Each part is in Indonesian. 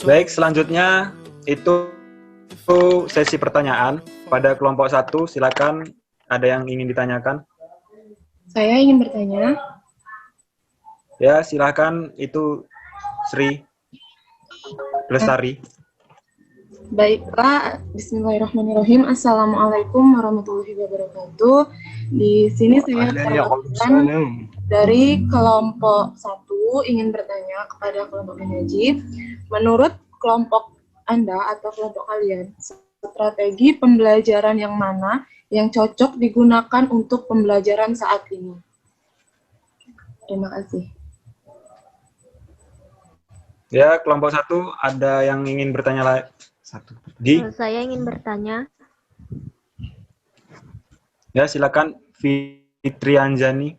Baik, selanjutnya itu sesi pertanyaan. Pada kelompok 1, silakan, ada yang ingin ditanyakan? Saya ingin bertanya. Ya, silakan, itu Sri Lestari. Baiklah, bismillahirrahmanirrahim. Assalamualaikum warahmatullahi wabarakatuh. Di sini saya perwakilan dari kelompok 1 ingin bertanya kepada kelompok penyaji. Menurut kelompok Anda atau kelompok kalian, strategi pembelajaran yang mana yang cocok digunakan untuk pembelajaran saat ini? Terima kasih. Ya, kelompok 1 ada yang ingin bertanya lagi? Saya ingin bertanya. Ya, silakan Fitri Anjani.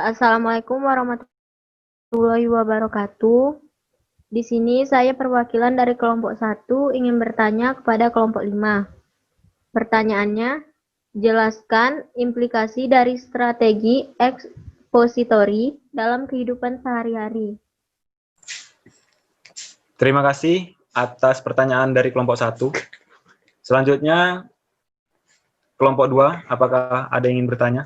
Assalamualaikum warahmatullahi wabarakatuh. Di sini saya perwakilan dari kelompok 1 ingin bertanya kepada kelompok 5. Pertanyaannya, jelaskan implikasi dari strategi ekspositori dalam kehidupan sehari-hari. Terima kasih atas pertanyaan dari kelompok 1. Selanjutnya, kelompok 2, apakah ada yang ingin bertanya?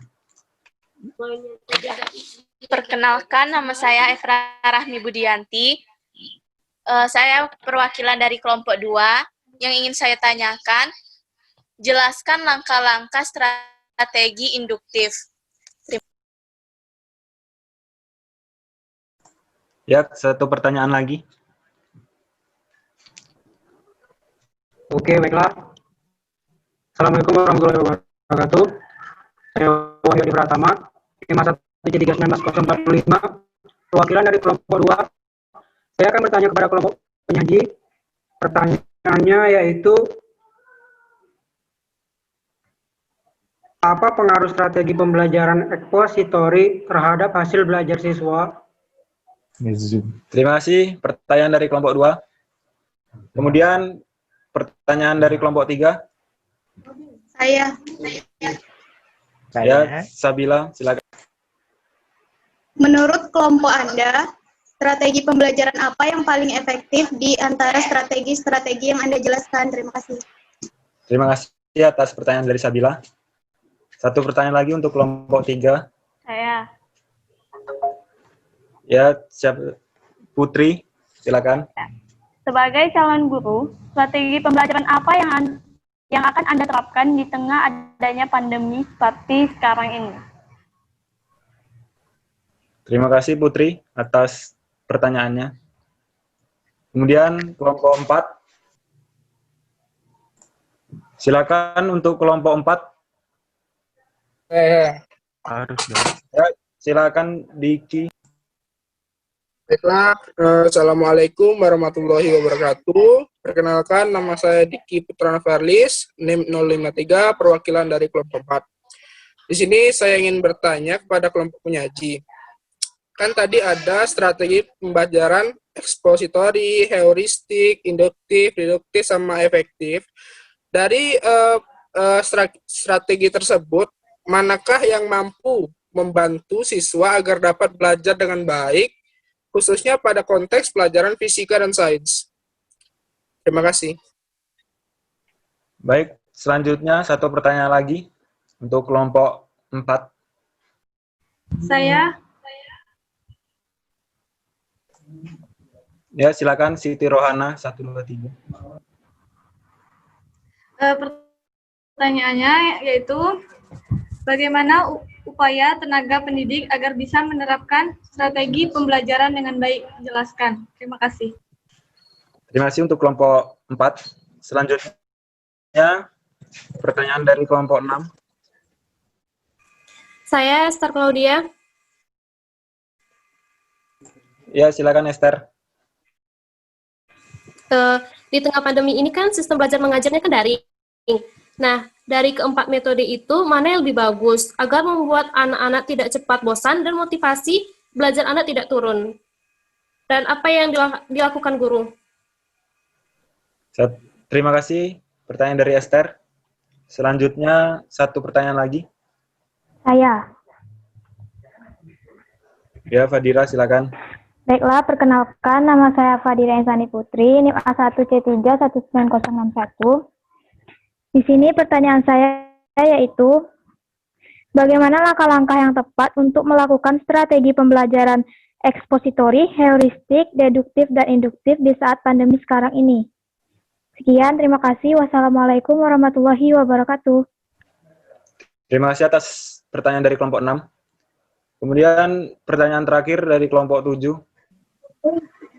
Perkenalkan, nama saya Efra Rahmi Budianti. Saya perwakilan dari kelompok 2. Yang ingin saya tanyakan, jelaskan langkah-langkah strategi induktif. Ya, satu pertanyaan lagi. Oke, baiklah. Assalamualaikum warahmatullahi wabarakatuh. Saya Wahyudi Pratama, IMA 1C31945, perwakilan dari kelompok 2. Saya akan bertanya kepada kelompok penyaji. Pertanyaannya yaitu, apa pengaruh strategi pembelajaran ekspositori terhadap hasil belajar siswa? Terima kasih pertanyaan dari kelompok 2. Kemudian pertanyaan dari kelompok 3. Saya. Ya, Sabila, silakan. Menurut kelompok Anda, strategi pembelajaran apa yang paling efektif di antara strategi-strategi yang Anda jelaskan? Terima kasih. Terima kasih atas pertanyaan dari Sabila. Satu pertanyaan lagi untuk kelompok 3. Saya. Ya, Putri, silakan. Sebagai calon guru, strategi pembelajaran apa yang akan Anda terapkan di tengah adanya pandemi seperti sekarang ini? Terima kasih Putri atas pertanyaannya. Kemudian kelompok 4. Silakan untuk kelompok 4. Ya, silakan Diki. Baiklah, Assalamualaikum warahmatullahi wabarakatuh. Perkenalkan, nama saya Diki Putrana Verlis, NIM 053, perwakilan dari kelompok 4. Di sini saya ingin bertanya kepada kelompok penyaji. Kan tadi ada strategi pembelajaran ekspositori, heuristik, induktif, deduktif, sama efektif. Dari strategi tersebut, manakah yang mampu membantu siswa agar dapat belajar dengan baik, khususnya pada konteks pelajaran fisika dan sains? Terima kasih. Baik, selanjutnya satu pertanyaan lagi untuk kelompok 4. Saya. Ya, silakan Siti Rohana 123. Pertanyaannya yaitu, bagaimana upaya tenaga pendidik agar bisa menerapkan strategi pembelajaran dengan baik? Jelaskan. Terima kasih. Terima kasih untuk kelompok 4. Selanjutnya, pertanyaan dari kelompok 6. Saya Esther Claudia. Ya, silakan Esther. Di tengah pandemi ini kan sistem belajar mengajarnya kan daring. Nah, dari keempat metode itu, mana yang lebih bagus agar membuat anak-anak tidak cepat bosan dan motivasi belajar anak tidak turun? Dan apa yang dilakukan guru? Terima kasih pertanyaan dari Esther. Selanjutnya, satu pertanyaan lagi. Saya. Ya, Fadira, silakan. Baiklah, perkenalkan nama saya Fadila Insani Putri, NIM A1C3 19061. Di sini pertanyaan saya yaitu, bagaimana langkah-langkah yang tepat untuk melakukan strategi pembelajaran ekspositori, heuristik, deduktif, dan induktif di saat pandemi sekarang ini? Sekian, terima kasih. Wassalamualaikum warahmatullahi wabarakatuh. Terima kasih atas pertanyaan dari kelompok 6. Kemudian pertanyaan terakhir dari kelompok 7.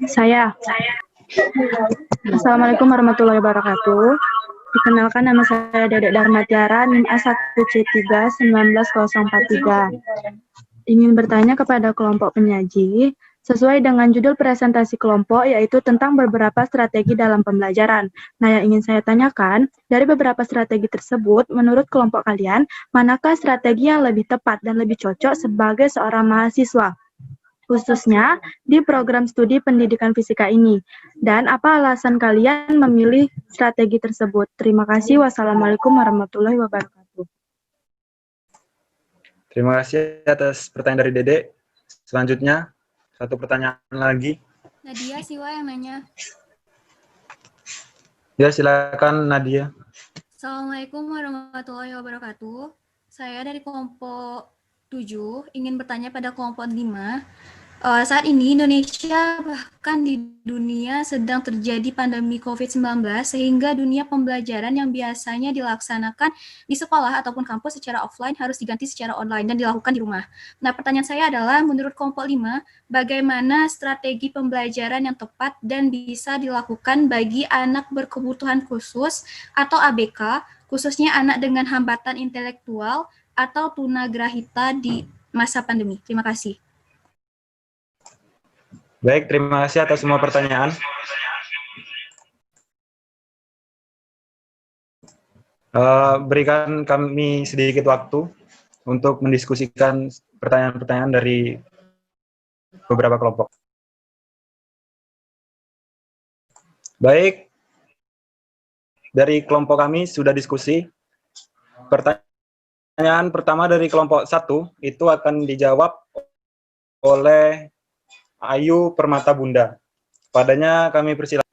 Saya. Assalamualaikum warahmatullahi wabarakatuh. Perkenalkan, nama saya Dedek Darmatiara, NIM A1C3 19043. Ingin bertanya kepada kelompok penyaji, sesuai dengan judul presentasi kelompok, yaitu tentang beberapa strategi dalam pembelajaran. Nah, yang ingin saya tanyakan, dari beberapa strategi tersebut, menurut kelompok kalian, manakah strategi yang lebih tepat dan lebih cocok sebagai seorang mahasiswa, khususnya di program studi pendidikan fisika ini? Dan apa alasan kalian memilih strategi tersebut? Terima kasih. Wassalamualaikum warahmatullahi wabarakatuh. Terima kasih atas pertanyaan dari Dede. Selanjutnya, satu pertanyaan lagi. Nadia, Siwa yang nanya. Ya, silakan Nadia. Assalamualaikum warahmatullahi wabarakatuh. Saya dari kelompok 7 ingin bertanya pada kelompok 5. Saat ini Indonesia bahkan di dunia sedang terjadi pandemi COVID-19 sehingga dunia pembelajaran yang biasanya dilaksanakan di sekolah ataupun kampus secara offline harus diganti secara online dan dilakukan di rumah. Nah, pertanyaan saya adalah, menurut kelompok 5, bagaimana strategi pembelajaran yang tepat dan bisa dilakukan bagi anak berkebutuhan khusus atau ABK, khususnya anak dengan hambatan intelektual atau tunagrahita di masa pandemi? Terima kasih. Baik, terima kasih atas semua pertanyaan. Berikan kami sedikit waktu untuk mendiskusikan pertanyaan-pertanyaan dari beberapa kelompok. Baik, dari kelompok kami sudah diskusi. Pertanyaan pertama dari kelompok 1 itu akan dijawab oleh Ayu Permata Bunda. Padanya kami persilakan.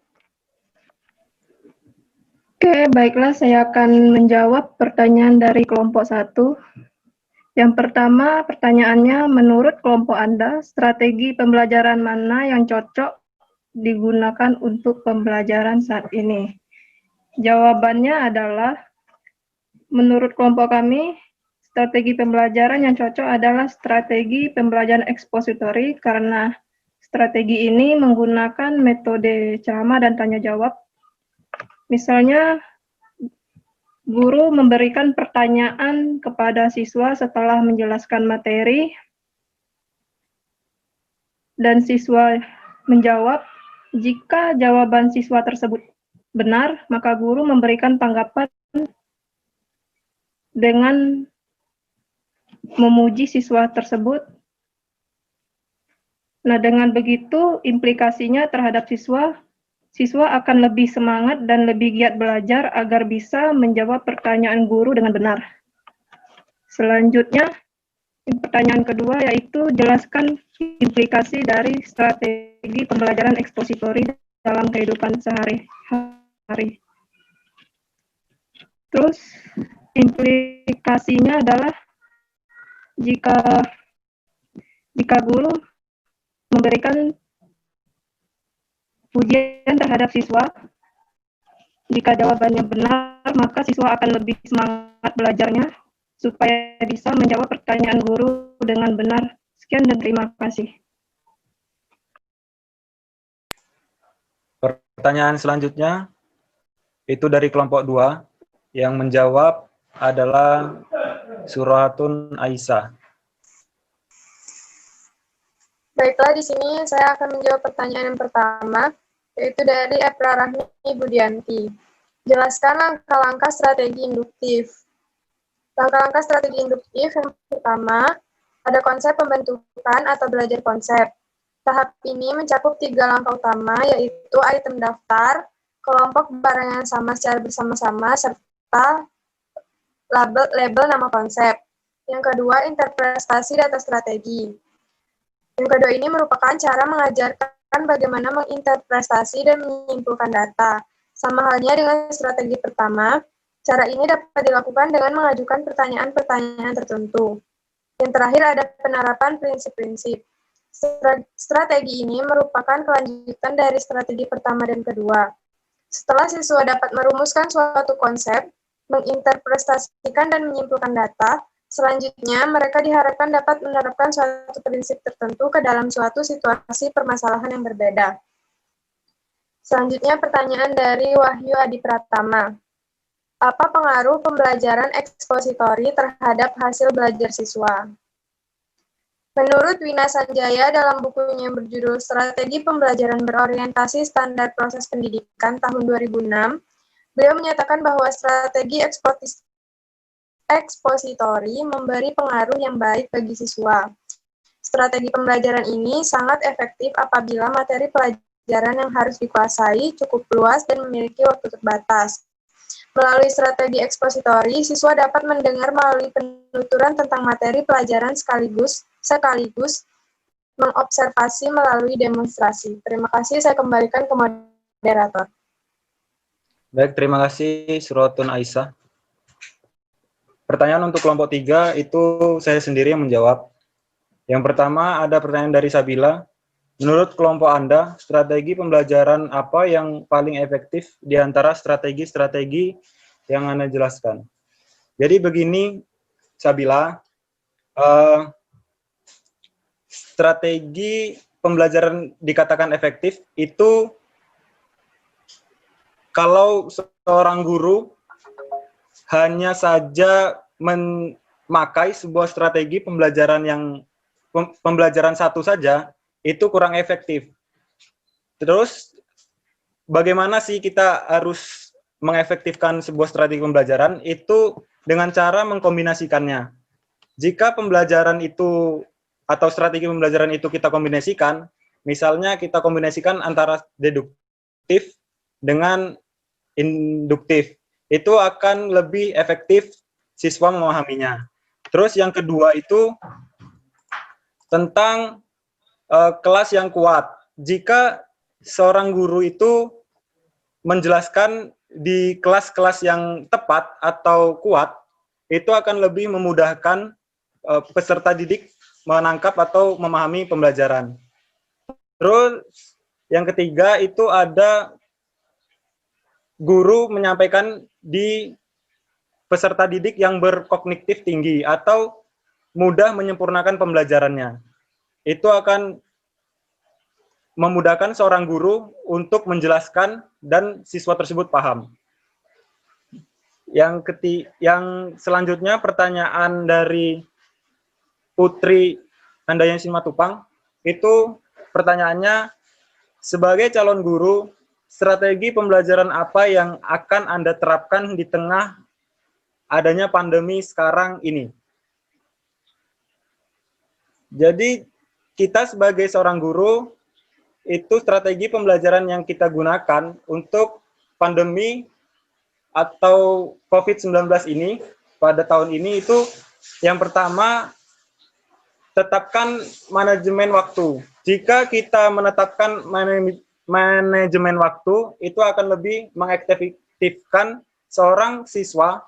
Oke, baiklah, saya akan menjawab pertanyaan dari kelompok 1. Yang pertama, pertanyaannya, menurut kelompok Anda, strategi pembelajaran mana yang cocok digunakan untuk pembelajaran saat ini? Jawabannya adalah, menurut kelompok kami, strategi pembelajaran yang cocok adalah strategi pembelajaran ekspositori karena strategi ini menggunakan metode ceramah dan tanya jawab. Misalnya, guru memberikan pertanyaan kepada siswa setelah menjelaskan materi, dan siswa menjawab. Jika jawaban siswa tersebut benar, maka guru memberikan tanggapan dengan memuji siswa tersebut. Nah, dengan begitu implikasinya terhadap siswa akan lebih semangat dan lebih giat belajar agar bisa menjawab pertanyaan guru dengan benar. Selanjutnya, pertanyaan kedua yaitu jelaskan implikasi dari strategi pembelajaran ekspositori dalam kehidupan sehari-hari. Terus, implikasinya adalah jika guru memberikan pujian terhadap siswa, jika jawabannya benar, maka siswa akan lebih semangat belajarnya supaya bisa menjawab pertanyaan guru dengan benar. Sekian dan terima kasih. Pertanyaan selanjutnya itu dari kelompok 2, yang menjawab adalah Suratun Aisyah. Baiklah, di sini saya akan menjawab pertanyaan yang pertama, yaitu dari Efra Rahmi Budianti. Jelaskan langkah-langkah strategi induktif. Langkah-langkah strategi induktif yang pertama, ada konsep pembentukan atau belajar konsep. Tahap ini mencakup 3 langkah utama, yaitu item daftar, kelompok barang yang sama secara bersama-sama, serta label nama konsep. Yang kedua, interpretasi data strategi. Yang kedua ini merupakan cara mengajarkan bagaimana menginterpretasi dan menyimpulkan data. Sama halnya dengan strategi pertama, cara ini dapat dilakukan dengan mengajukan pertanyaan-pertanyaan tertentu. Yang terakhir ada penerapan prinsip-prinsip. Strategi ini merupakan kelanjutan dari strategi pertama dan kedua. Setelah siswa dapat merumuskan suatu konsep, menginterpretasikan dan menyimpulkan data, selanjutnya mereka diharapkan dapat menerapkan suatu prinsip tertentu ke dalam suatu situasi permasalahan yang berbeda. Selanjutnya pertanyaan dari Wahyu Adi Pratama. Apa pengaruh pembelajaran ekspositori terhadap hasil belajar siswa? Menurut Wina Sanjaya dalam bukunya yang berjudul Strategi Pembelajaran Berorientasi Standar Proses Pendidikan tahun 2006, beliau menyatakan bahwa strategi ekspositori memberi pengaruh yang baik bagi siswa. Strategi pembelajaran ini sangat efektif apabila materi pelajaran yang harus dikuasai cukup luas dan memiliki waktu terbatas. Melalui strategi ekspositori, siswa dapat mendengar melalui penuturan tentang materi pelajaran sekaligus mengobservasi melalui demonstrasi. Terima kasih, saya kembalikan ke moderator. Baik, terima kasih Suratun Aisyah. Pertanyaan untuk kelompok 3 itu saya sendiri yang menjawab. Yang pertama ada pertanyaan dari Sabila. Menurut kelompok Anda, strategi pembelajaran apa yang paling efektif di antara strategi-strategi yang Anda jelaskan? Jadi begini, Sabila, strategi pembelajaran dikatakan efektif itu kalau seorang guru hanya saja memakai sebuah strategi pembelajaran satu saja, itu kurang efektif. Terus, bagaimana sih kita harus mengefektifkan sebuah strategi pembelajaran? Itu dengan cara mengkombinasikannya. Jika pembelajaran itu atau strategi pembelajaran itu kita kombinasikan, misalnya kita kombinasikan antara deduktif dengan induktif, itu akan lebih efektif siswa memahaminya. Terus yang kedua itu tentang kelas yang kuat. Jika seorang guru itu menjelaskan di kelas-kelas yang tepat atau kuat, itu akan lebih memudahkan peserta didik menangkap atau memahami pembelajaran. Terus yang ketiga itu ada guru menyampaikan di peserta didik yang berkognitif tinggi atau mudah menyempurnakan pembelajarannya. Itu akan memudahkan seorang guru untuk menjelaskan dan siswa tersebut paham. Yang selanjutnya pertanyaan dari Putri Handayani Simatupang, itu pertanyaannya, sebagai calon guru, strategi pembelajaran apa yang akan Anda terapkan di tengah adanya pandemi sekarang ini? Jadi, kita sebagai seorang guru, itu strategi pembelajaran yang kita gunakan untuk pandemi atau COVID-19 ini, pada tahun ini itu, yang pertama, tetapkan manajemen waktu. Jika kita menetapkan manajemen waktu, itu akan lebih mengefektifkan seorang siswa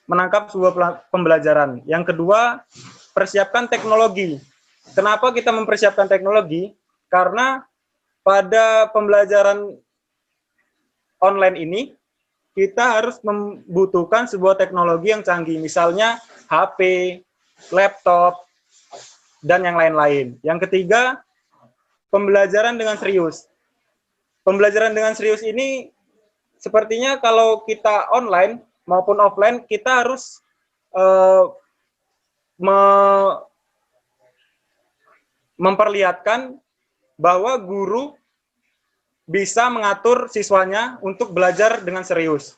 menangkap sebuah pembelajaran. Yang kedua, persiapkan teknologi. Kenapa kita mempersiapkan teknologi? Karena pada pembelajaran online ini, kita harus membutuhkan sebuah teknologi yang canggih. Misalnya HP, laptop, dan yang lain-lain. Yang ketiga, pembelajaran dengan serius. Pembelajaran dengan serius ini sepertinya kalau kita online maupun offline, kita harus memperlihatkan bahwa guru bisa mengatur siswanya untuk belajar dengan serius.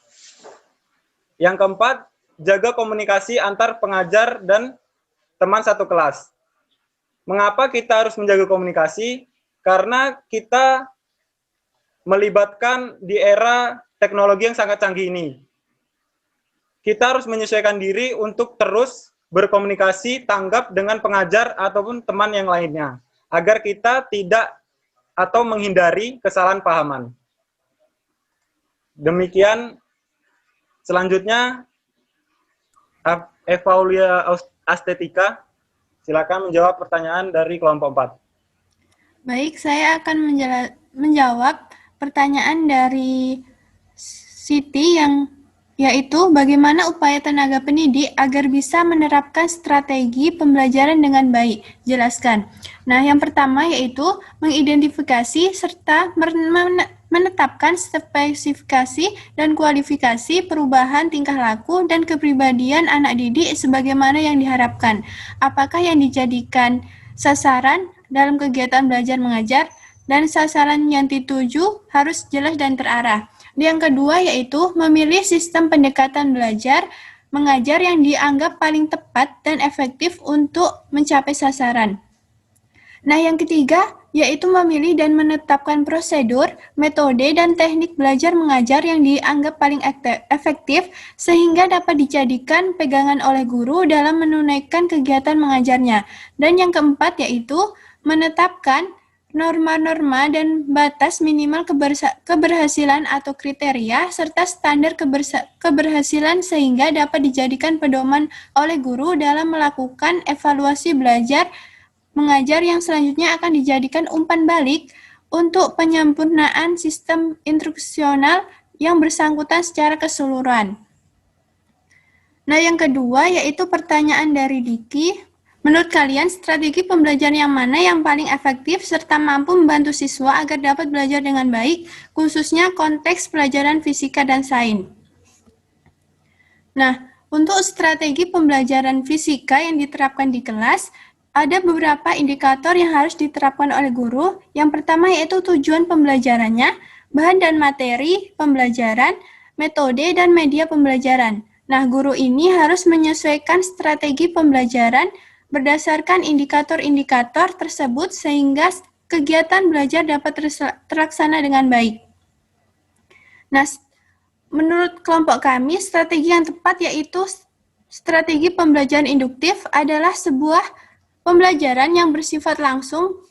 Yang keempat, jaga komunikasi antar pengajar dan teman satu kelas. Mengapa kita harus menjaga komunikasi? Karena kita melibatkan di era teknologi yang sangat canggih ini. Kita harus menyesuaikan diri untuk terus berkomunikasi tanggap dengan pengajar ataupun teman yang lainnya. agar kita tidak atau menghindari kesalahan pahaman. Demikian, selanjutnya Evaluia Astetika, silakan menjawab pertanyaan dari kelompok 4. Baik, saya akan menjawab pertanyaan dari Siti yang yaitu bagaimana upaya tenaga pendidik agar bisa menerapkan strategi pembelajaran dengan baik. Jelaskan. Nah, yang pertama yaitu mengidentifikasi serta menetapkan spesifikasi dan kualifikasi perubahan tingkah laku dan kepribadian anak didik sebagaimana yang diharapkan. Apakah yang dijadikan sasaran dalam kegiatan belajar mengajar dan sasaran yang dituju harus jelas dan terarah. Yang kedua yaitu memilih sistem pendekatan belajar mengajar yang dianggap paling tepat dan efektif untuk mencapai sasaran. Nah, yang ketiga yaitu memilih dan menetapkan prosedur, metode, dan teknik belajar mengajar yang dianggap paling efektif sehingga dapat dijadikan pegangan oleh guru dalam menunaikan kegiatan mengajarnya. Dan yang keempat yaitu menetapkan norma-norma dan batas minimal keberhasilan atau kriteria serta standar keberhasilan sehingga dapat dijadikan pedoman oleh guru dalam melakukan evaluasi belajar mengajar yang selanjutnya akan dijadikan umpan balik untuk penyempurnaan sistem instruksional yang bersangkutan secara keseluruhan. Nah, yang kedua yaitu pertanyaan dari Diki. Menurut kalian, strategi pembelajaran yang mana yang paling efektif serta mampu membantu siswa agar dapat belajar dengan baik, khususnya konteks pelajaran fisika dan sains? Nah, untuk strategi pembelajaran fisika yang diterapkan di kelas, ada beberapa indikator yang harus diterapkan oleh guru. Yang pertama yaitu tujuan pembelajarannya, bahan dan materi pembelajaran, metode dan media pembelajaran. Nah, guru ini harus menyesuaikan strategi pembelajaran berdasarkan indikator-indikator tersebut sehingga kegiatan belajar dapat terlaksana dengan baik. Nah, menurut kelompok kami, strategi yang tepat yaitu strategi pembelajaran induktif adalah sebuah pembelajaran yang bersifat langsung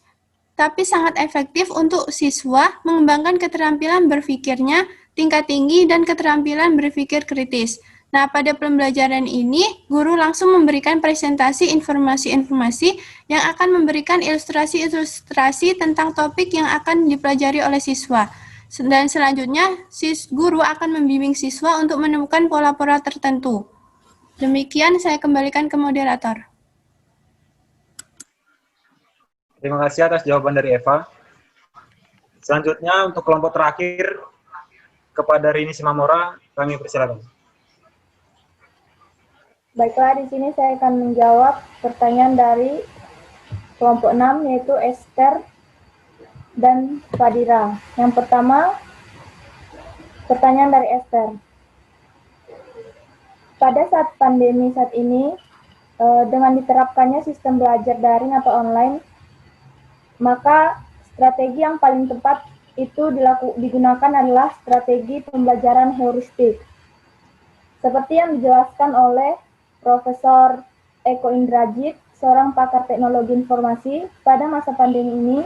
tapi sangat efektif untuk siswa mengembangkan keterampilan berpikirnya tingkat tinggi dan keterampilan berpikir kritis. Nah, pada pembelajaran ini, guru langsung memberikan presentasi informasi-informasi yang akan memberikan ilustrasi-ilustrasi tentang topik yang akan dipelajari oleh siswa. Dan selanjutnya, guru akan membimbing siswa untuk menemukan pola-pola tertentu. Demikian, saya kembalikan ke moderator. Terima kasih atas jawaban dari Eva. Selanjutnya, untuk kelompok terakhir, kepada Rini Simamora, kami persilakan. Baiklah, di sini saya akan menjawab pertanyaan dari kelompok 6, yaitu Esther dan Fadira. Yang pertama, pertanyaan dari Esther. Pada saat pandemi saat ini, dengan diterapkannya sistem belajar daring atau online, maka strategi yang paling tepat itu digunakan adalah strategi pembelajaran heuristik. Seperti yang dijelaskan oleh Profesor Eko Indrajit, seorang pakar teknologi informasi, pada masa pandemi ini,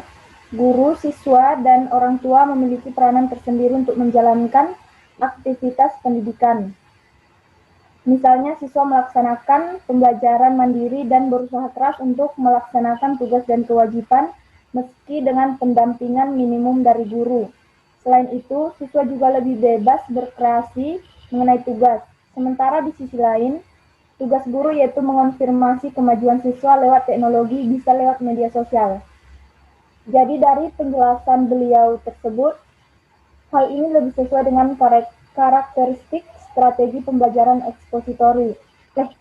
guru, siswa, dan orang tua memiliki peranan tersendiri untuk menjalankan aktivitas pendidikan. Misalnya, siswa melaksanakan pembelajaran mandiri dan berusaha keras untuk melaksanakan tugas dan kewajiban meski dengan pendampingan minimum dari guru. Selain itu, siswa juga lebih bebas berkreasi mengenai tugas. Sementara di sisi lain, tugas guru yaitu mengonfirmasi kemajuan siswa lewat teknologi, bisa lewat media sosial. Jadi dari penjelasan beliau tersebut, hal ini lebih sesuai dengan karakteristik strategi pembelajaran ekspositori,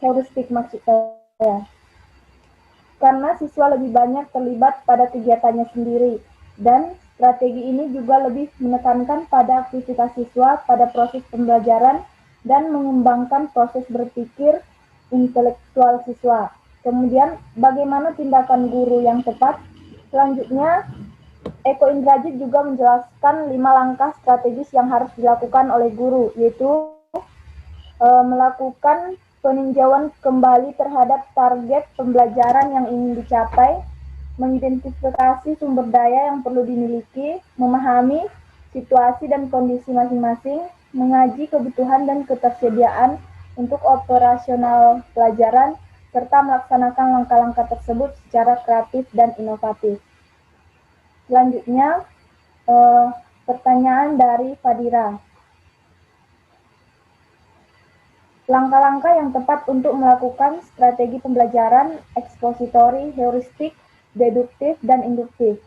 heuristik maksud saya. Karena siswa lebih banyak terlibat pada kegiatannya sendiri, dan strategi ini juga lebih menekankan pada aktivitas siswa pada proses pembelajaran dan mengembangkan proses berpikir intelektual siswa. Kemudian, bagaimana tindakan guru yang tepat? Selanjutnya, Eko Indrajit juga menjelaskan 5 langkah strategis yang harus dilakukan oleh guru, yaitu melakukan peninjauan kembali terhadap target pembelajaran yang ingin dicapai, mengidentifikasi sumber daya yang perlu dimiliki, memahami situasi dan kondisi masing-masing, mengaji kebutuhan dan ketersediaan untuk operasional pelajaran, serta melaksanakan langkah-langkah tersebut secara kreatif dan inovatif. Selanjutnya, pertanyaan dari Fadira. Langkah-langkah yang tepat untuk melakukan strategi pembelajaran ekspositori, heuristik, deduktif, dan induktif.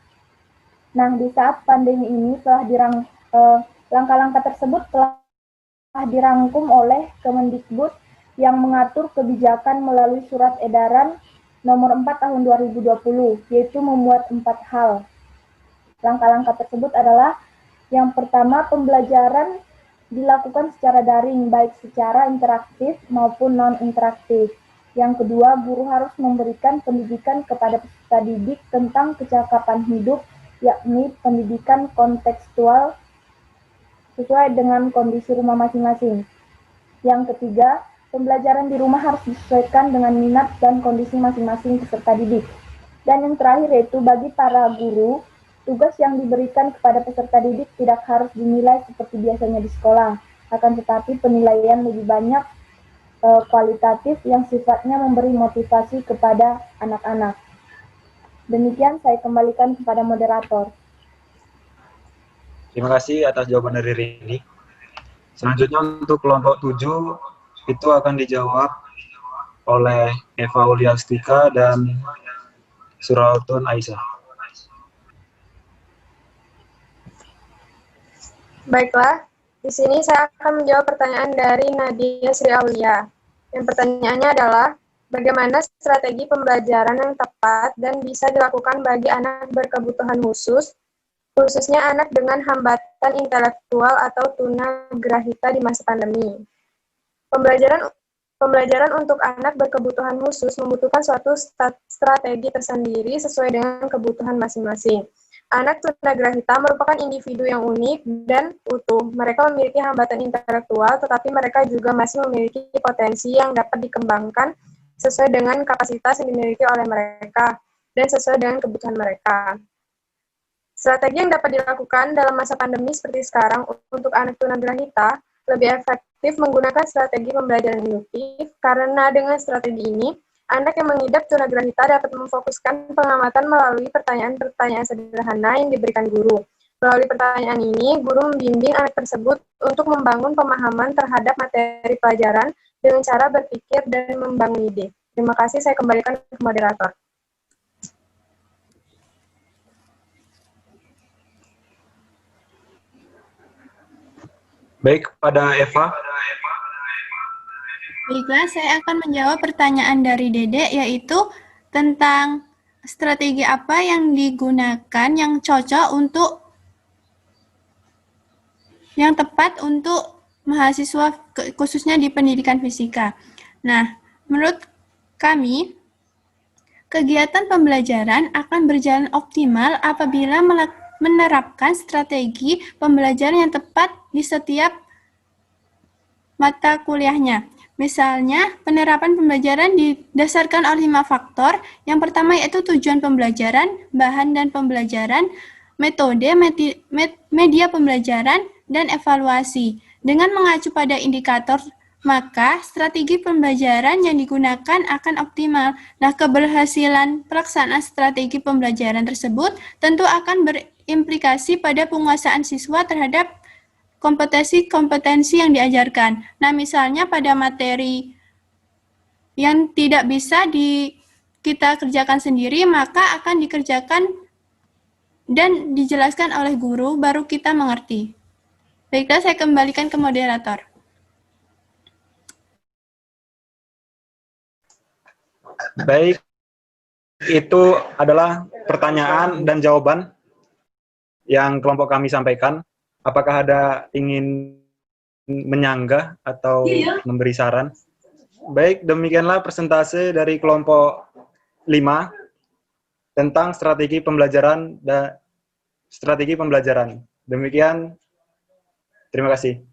Nah, di saat pandemi ini langkah-langkah tersebut telah dirangkum oleh Kemendikbud yang mengatur kebijakan melalui surat edaran nomor 4 tahun 2020, yaitu memuat 4 hal. Langkah-langkah tersebut adalah yang pertama, pembelajaran dilakukan secara daring, baik secara interaktif maupun non-interaktif. Yang kedua, guru harus memberikan pendidikan kepada peserta didik tentang kecakapan hidup, yakni pendidikan kontekstual sesuai dengan kondisi rumah masing-masing. Yang ketiga, pembelajaran di rumah harus disesuaikan dengan minat dan kondisi masing-masing peserta didik. Dan yang terakhir yaitu bagi para guru, tugas yang diberikan kepada peserta didik tidak harus dinilai seperti biasanya di sekolah, akan tetapi penilaian lebih banyak kualitatif yang sifatnya memberi motivasi kepada anak-anak. Demikian saya kembalikan kepada moderator. Terima kasih atas jawaban dari Rini. Selanjutnya untuk kelompok 7 itu akan dijawab oleh Eva Uliastika dan Suratun Aisyah. Baiklah, di sini saya akan menjawab pertanyaan dari Nadia Sri Aulia. Yang pertanyaannya adalah, bagaimana strategi pembelajaran yang tepat dan bisa dilakukan bagi anak berkebutuhan khusus, khususnya anak dengan hambatan intelektual atau tunagrahita di masa pandemi. Pembelajaran untuk anak berkebutuhan khusus membutuhkan suatu strategi tersendiri sesuai dengan kebutuhan masing-masing. Anak tunagrahita merupakan individu yang unik dan utuh. Mereka memiliki hambatan intelektual, tetapi mereka juga masih memiliki potensi yang dapat dikembangkan sesuai dengan kapasitas yang dimiliki oleh mereka dan sesuai dengan kebutuhan mereka. Strategi yang dapat dilakukan dalam masa pandemi seperti sekarang untuk anak tunagrahita lebih efektif menggunakan strategi pembelajaran induktif, karena dengan strategi ini, anak yang mengidap tunagrahita dapat memfokuskan pengamatan melalui pertanyaan-pertanyaan sederhana yang diberikan guru. Melalui pertanyaan ini, guru membimbing anak tersebut untuk membangun pemahaman terhadap materi pelajaran dengan cara berpikir dan membangun ide. Terima kasih, saya kembalikan ke moderator. Baik, pada Eva. Baiklah, saya akan menjawab pertanyaan dari Dede, yaitu tentang strategi apa yang digunakan yang cocok untuk, yang tepat untuk mahasiswa khususnya di pendidikan fisika. Nah, menurut kami, kegiatan pembelajaran akan berjalan optimal apabila menerapkan strategi pembelajaran yang tepat di setiap mata kuliahnya. Misalnya, penerapan pembelajaran didasarkan oleh 5 faktor. Yang pertama yaitu tujuan pembelajaran, bahan dan pembelajaran, metode, media pembelajaran, dan evaluasi. Dengan mengacu pada indikator, maka strategi pembelajaran yang digunakan akan optimal. Nah, keberhasilan pelaksanaan strategi pembelajaran tersebut tentu akan berimplikasi pada penguasaan siswa terhadap kompetensi-kompetensi yang diajarkan. Nah, misalnya pada materi yang tidak bisa kita kerjakan sendiri, maka akan dikerjakan dan dijelaskan oleh guru, baru kita mengerti. Baiklah, saya kembalikan ke moderator. Baik, itu adalah pertanyaan dan jawaban yang kelompok kami sampaikan. Apakah ada ingin menyanggah atau memberi saran? Baik, demikianlah persentase dari kelompok 5 tentang strategi pembelajaran dan strategi pembelajaran. Demikian, terima kasih.